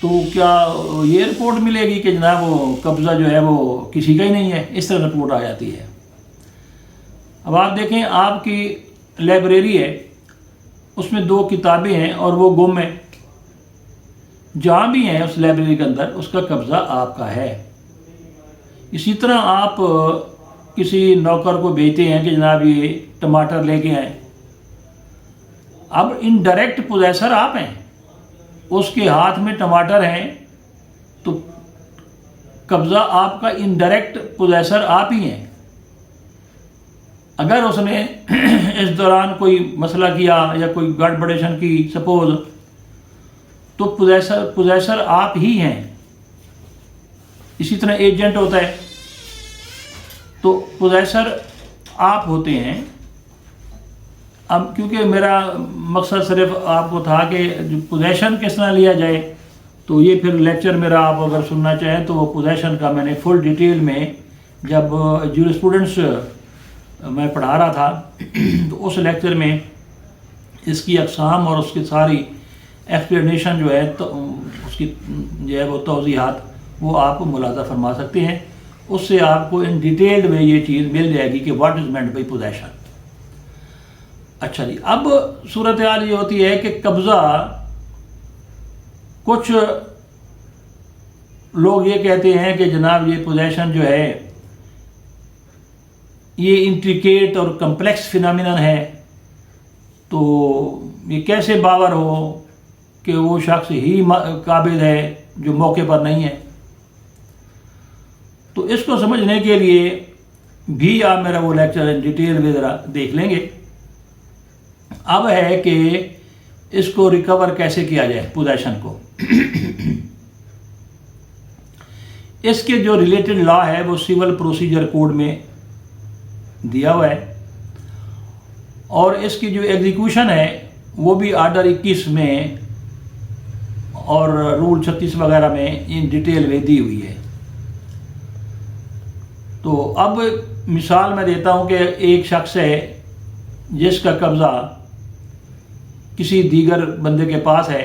تو کیا یہ رپورٹ ملے گی کہ جناب وہ قبضہ جو ہے وہ کسی کا ہی نہیں ہے؟ اس طرح رپورٹ آ جاتی ہے۔ اب آپ دیکھیں آپ کی لائبریری ہے، اس میں 2 کتابیں ہیں اور وہ گم ہیں، جہاں بھی ہیں اس لائبریری کے اندر اس کا قبضہ آپ کا ہے۔ اسی طرح آپ کسی نوکر کو بھیجتے ہیں کہ جناب یہ ٹماٹر لے کے آئیں، اب انڈائریکٹ پوزیسر آپ ہیں، اس کے ہاتھ میں ٹماٹر ہیں تو قبضہ آپ کا انڈائریکٹ پوزیسر آپ ہی ہیں۔ اگر اس نے اس دوران کوئی مسئلہ کیا یا کوئی گڑبڑیشن کی سپوز، تو پوزیسر آپ ہی ہیں۔ اسی طرح ایجنٹ ہوتا ہے تو پوزیسر آپ ہوتے ہیں۔ اب کیونکہ میرا مقصد صرف آپ کو تھا کہ پوزیشن کس طرح لیا جائے، تو یہ پھر لیکچر میرا آپ اگر سننا چاہیں تو وہ پوزیشن کا میں نے فل ڈیٹیل میں جب جورسپروڈنس میں پڑھا رہا تھا تو اس لیکچر میں اس کی اقسام اور اس کی ساری ایکسپلینیشن جو ہے تو اس کی جو ہے وہ توضیحات وہ آپ ملاحظہ فرما سکتے ہیں۔ اس سے آپ کو ان ڈیٹیلڈ میں یہ چیز مل جائے گی کہ what is meant by position. اچھا جی، اب صورتحال یہ ہوتی ہے کہ قبضہ، کچھ لوگ یہ کہتے ہیں کہ جناب یہ پوزیشن جو ہے یہ انٹریکیٹ اور کمپلیکس فینامینن ہے، تو یہ کیسے باور ہو کہ وہ شخص ہی قابض ہے جو موقع پر نہیں ہے؟ تو اس کو سمجھنے کے لیے بھی آپ میرا وہ لیکچر ڈیٹیل میں ذرا دیکھ لیں گے۔ اب ہے کہ اس کو ریکور کیسے کیا جائے پوزیشن کو۔ اس کے جو ریلیٹڈ لا ہے وہ سول پروسیجر کوڈ میں دیا ہوا ہے، اور اس کی جو ایگزیکیوشن ہے وہ بھی آرڈر 21 میں اور رول 36 وغیرہ میں ان ڈیٹیل میں دی ہوئی ہے۔ تو اب مثال میں دیتا ہوں کہ ایک شخص ہے جس کا قبضہ کسی دیگر بندے کے پاس ہے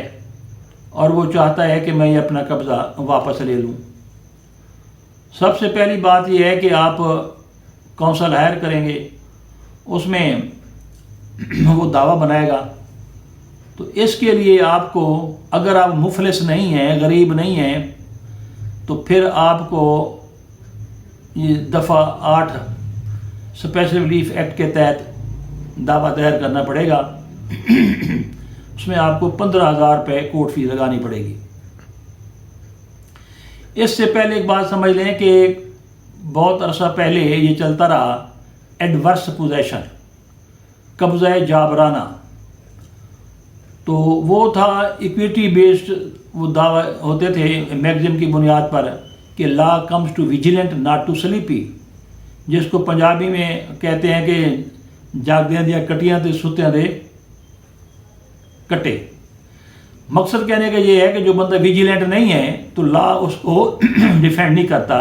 اور وہ چاہتا ہے کہ میں یہ اپنا قبضہ واپس لے لوں۔ سب سے پہلی بات یہ ہے کہ آپ کونسل ہائر کریں گے، اس میں وہ دعویٰ بنائے گا۔ تو اس کے لیے آپ کو، اگر آپ مفلس نہیں ہیں، غریب نہیں ہیں، تو پھر آپ کو یہ دفعہ 8 اسپیشل ریلیف ایکٹ کے تحت دعویٰ دائر کرنا پڑے گا۔ اس میں آپ کو 15,000 روپے کورٹ فیس لگانی پڑے گی۔ اس سے پہلے ایک بات سمجھ لیں کہ بہت عرصہ پہلے یہ چلتا رہا ایڈورس پوزیشن، قبضہ جابرانہ، تو وہ تھا ایکویٹی بیسڈ، وہ دعویٰ ہوتے تھے میگزم کی بنیاد پر کہ law comes to vigilant not to sleepy, جس کو پنجابی میں کہتے ہیں کہ جاگدیاں دیا کٹیاں تے ستیاں دے کٹے۔ مقصد کہنے کا یہ ہے کہ جو بندہ ویجیلنٹ نہیں ہے تو لا اس کو ڈیفینڈ نہیں کرتا،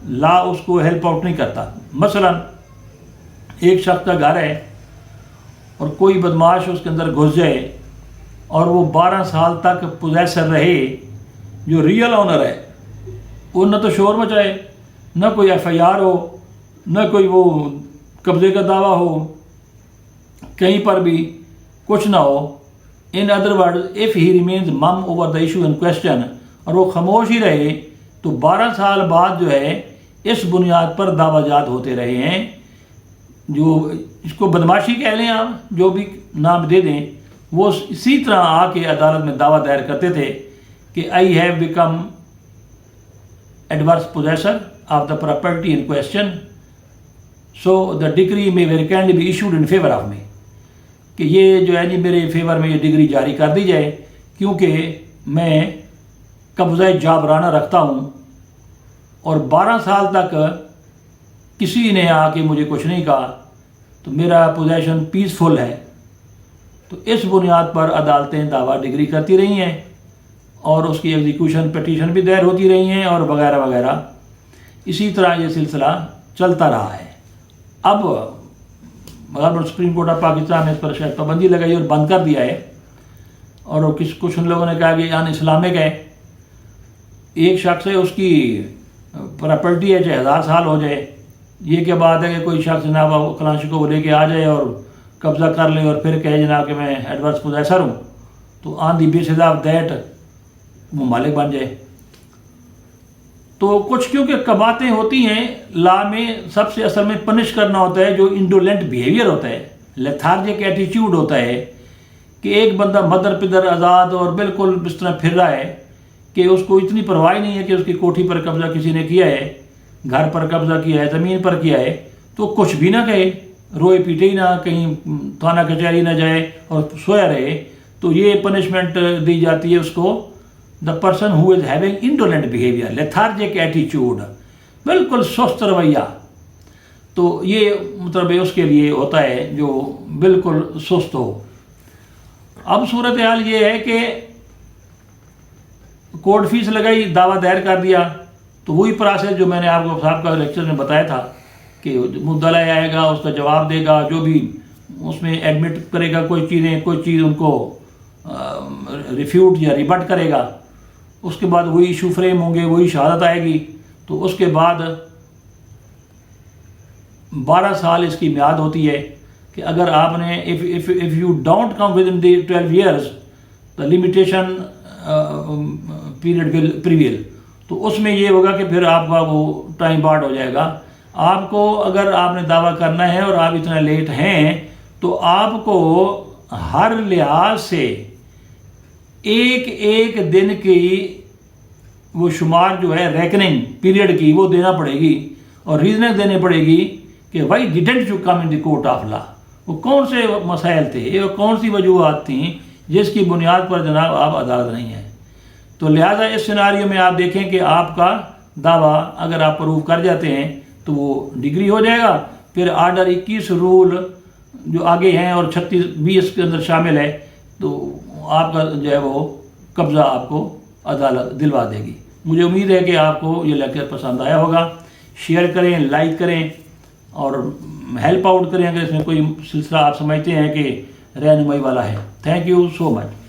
لا اس کو ہیلپ آؤٹ نہیں کرتا۔ مثلا ایک شخص کا گھر ہے اور کوئی بدماش اس کے اندر گھس جائے اور وہ 12 سال تک پوزیسر رہے، جو ریئل آنر ہے وہ نہ تو شور مچائے، نہ کوئی ایف آئی آر ہو، نہ کوئی وہ قبضے کا دعویٰ ہو، کہیں پر بھی کچھ نہ ہو۔ In other word of he remains mum over the issue in question, اور وہ خاموش ہی رہے، تو 12 سال بعد جو ہے اس بنیاد پر دعویٰ جات ہوتے رہے ہیں، جو اس کو بدماشی کہہ لیں آپ، جو بھی نام دے دیں، وہ اسی طرح آ کے عدالت میں دعویٰ دائر کرتے تھے کہ I have become adverse possessor of the property in question, so the decree may very kindly be issued in favour of me, کہ یہ جو ہے جی میرے فیور میں یہ ڈگری جاری کر دی جائے، کیونکہ میں قبضہ جابرانہ رکھتا ہوں اور 12 سال تک کسی نے آ کے مجھے کچھ نہیں کہا، تو میرا پوزیشن پیسفل ہے۔ تو اس بنیاد پر عدالتیں دعویٰ ڈگری کرتی رہی ہیں اور اس کی ایگزیکیوشن پٹیشن بھی دائر ہوتی رہی ہیں اور وغیرہ وغیرہ، اسی طرح یہ سلسلہ چلتا رہا ہے۔ اب مگر سپریم کورٹ آف پاکستان نے اس پر شاید پابندی لگائی اور بند کر دیا ہے، اور کچھ ان لوگوں نے کہا کہ ان اسلامک ہے، ایک شخص ہے اس کی پراپرٹی ہے چاہے 1000 سال ہو جائے، یہ کیا بات ہے کہ کوئی شخص جناب کلانشی کو لے کے آ جائے اور قبضہ کر لے اور پھر کہے جناب کہ میں ایڈورس پوزیسر ہوں، تو آن دی بیسس آف دیٹ وہ مالک بن جائے۔ تو کچھ کیونکہ کباتیں ہوتی ہیں لا میں، سب سے اصل میں پنش کرنا ہوتا ہے جو انڈولنٹ بیہیویئر ہوتا ہے، لیتھارجک ایٹیچیوڈ ہوتا ہے کہ ایک بندہ مدر پدر آزاد اور بالکل اس طرح پھر رہا ہے کہ اس کو اتنی پرواہ نہیں ہے کہ اس کی کوٹھی پر قبضہ کسی نے کیا ہے، گھر پر قبضہ کیا ہے، زمین پر کیا ہے، تو کچھ بھی نہ کہے، روئے پیٹے ہی نہ، کہیں تھانہ کچہری نہ جائے اور سویا رہے، تو یہ پنشمنٹ دی جاتی ہے اس کو، the person who is having indolent behaviour, lethargic ایٹیچیوڈ، بالکل سست رویہ، تو یہ مطلب اس کے لیے ہوتا ہے جو بالکل سست ہو۔ اب صورتحال یہ ہے کہ کورٹ فیس لگائی، دعویٰ دائر کر دیا، تو وہی پروسیس جو میں نے آپ کو صاحب کا لیکچر میں بتایا تھا کہ مدعی آئے گا، اس کا جواب دے گا، جو بھی اس میں ایڈمٹ کرے گا کوئی چیز ان کو ریفیوٹ یا ریبٹ کرے گا، اس کے بعد وہی ایشو فریم ہوں گے، وہی شہادت آئے گی، تو اس کے بعد 12 سال اس کی میعاد ہوتی ہے کہ اگر آپ نے if you don't come within the 12 years the limitation period will prevail، تو اس میں یہ ہوگا کہ پھر آپ کا وہ ٹائم بارڈ ہو جائے گا۔ آپ کو اگر آپ نے دعویٰ کرنا ہے اور آپ اتنا لیٹ ہیں تو آپ کو ہر لحاظ سے ایک دن کی وہ شمار جو ہے ریکننگ پیریڈ کی وہ دینا پڑے گی، اور ریزننگ دینی پڑے گی کہ why didn't you come in the court of law, وہ کون سے مسائل تھے، وہ کون سی وجوہات تھیں جس کی بنیاد پر جناب آپ عدالت نہیں ہیں۔ تو لہٰذا اس سیناریو میں آپ دیکھیں کہ آپ کا دعویٰ اگر آپ پروو کر جاتے ہیں تو وہ ڈگری ہو جائے گا، پھر آرڈر 21 رول جو آگے ہیں اور 36(20) کے اندر شامل ہے، تو آپ کا جو ہے وہ قبضہ آپ کو عدالت دلوا دے گی۔ مجھے امید ہے کہ آپ کو یہ لیکچر پسند آیا ہوگا، شیئر کریں، لائک کریں اور ہیلپ آؤٹ کریں اگر اس میں کوئی سلسلہ آپ سمجھتے ہیں کہ رہنمائی والا ہے۔ Thank you so much.